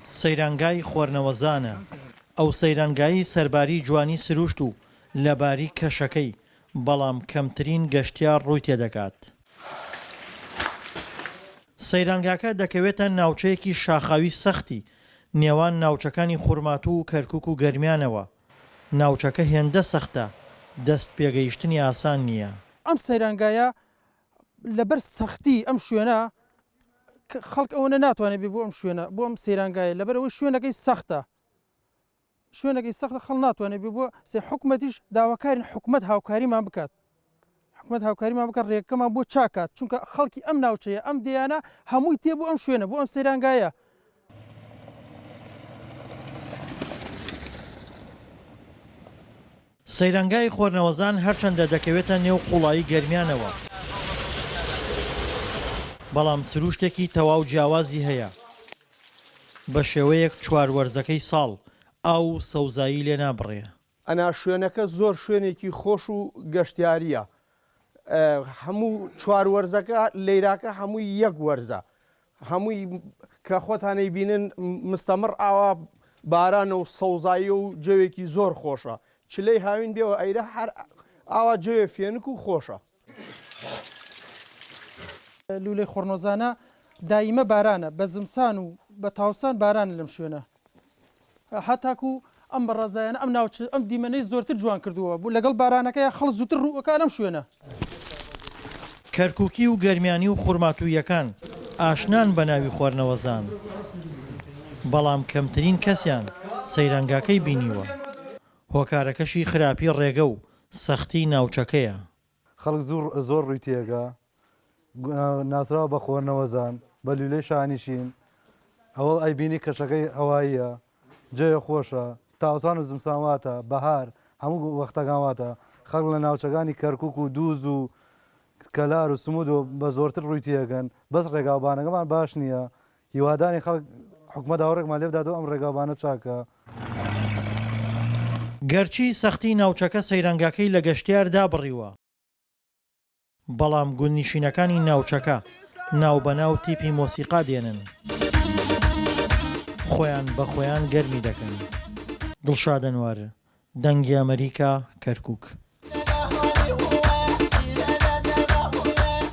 سەیرانگای خۆرنەوەزانە. ئەو سەیرانگایی سەرباری جوانی سروشت و لەباری کەشەکەی، بەڵام کەمترین گەشتیار ڕووی تێدەکات. سەیرانگاکە دەکەوێتە ناوچەیەکی شاخاوی سەختی نێوان ناوچەکانی خورماتوو و کەرکووک و گەرمیانەوە. ناوچەکە هێندە سەختە، دەست پێگەیشتنی ئاسان نییە. ئەم سەیرانگایە لەبەر سەختی ئەم شوێنە خەڵک ئەوەنە ناتوانێت بێ بۆ ئەم شوێنە بۆ ئەم سەیرانگایە لەبەرەوەی شوێنەکەی سەختە. شوێنەکەی سەختە خەڵ ناتوانێت بێ بۆ حکومەتیش داواکارین حکومەت هاوکاریمان بکات. حکومەت هاوکاریمان بکات ڕێگەکەمان بۆ چاکات، چونکە خەڵکی ئەم ناوچەیە ئەم دیانە هەمووی تێ بۆ ئەم شوێنە بۆ ئەم سەیرانگایە. سەیرانگای خۆرنەوەزان هەرچەندە دەکەوێتە نێو قوڵایی گەرمیانەوە، بەڵام سروشتێکی تەواو جیاوازی هەیە. بە شێوەیەک چواروەرزەکەی ساڵ ئاو و سەوزایی لێ نابڕێ. ئەنا شوێنەکە زۆر شوێنێکی خۆش و گەشتیاریە. هەموو چواروەرزەکە لەیراکە هەمووی یەک وەرزە، هەمووی کە خۆتانەی بینن مستەمڕ ئاوا بارانە و سەوزایی و جەوێکی زۆر خۆشە. چلەی هاوین بێەوە ئەیرە هەر ئاوا جەوێ فێنک و خۆشە. لولەی خۆرنۆزانە دایمە بارانە، بە زمسان و بە تاوسان بارانە لەم شوێنە. هەتاکو ئەم بەڕێزایانە ئەم ناوچ ئەم دیمەنەی زۆرتر جوان کردووە بوو لەگەڵ بارانەکەی خەڵ زووتر ڕووەکە لەم شوێنە. کەرکووکی و گەرمیانی و خوورماتوویەکان ئاشنان بە ناوی خۆرنەوەزان، بەڵام کەمترین کەسیان سەیرانگاکەی بینیوە. هۆکارەکەشی خراپی ڕێگە و سەختی ناوچەکەیە. خەڵک زۆر ڕووی تێگا ناسراوە بە خۆرنەوەزان بە لولەی شانیشین. ئەوە ئەیبینی کەشەکەی ئەواییە، جێ خۆشە، تاوسان و زمسانواتە، بەهار هەموو وەختەکانواتە. خەڵک لە ناوچەکانی کەرکووک و دووز و کەلار و سمود و بە زۆرتر ڕووی تێگەن. بەس ڕێگاوبانەکەمان باش نییە. هیوادانی خەڵک حکومەت هاوڕێکمان لێ بداتەوە ئەم ڕێگاوبانە چاکە. گەرچی سەختی ناوچەکە سەیرانگاکەی لە گەشتیار دابڕیوە، بەڵام گوندنشینەکانی ناوچەکە ناوبەناو تیپی مۆسیقا دێنن، خۆیان بە خۆیان گەرمی دەکەن. دڵشاد ئەنوار، دەنگی ئەمریکا، کەرکووک.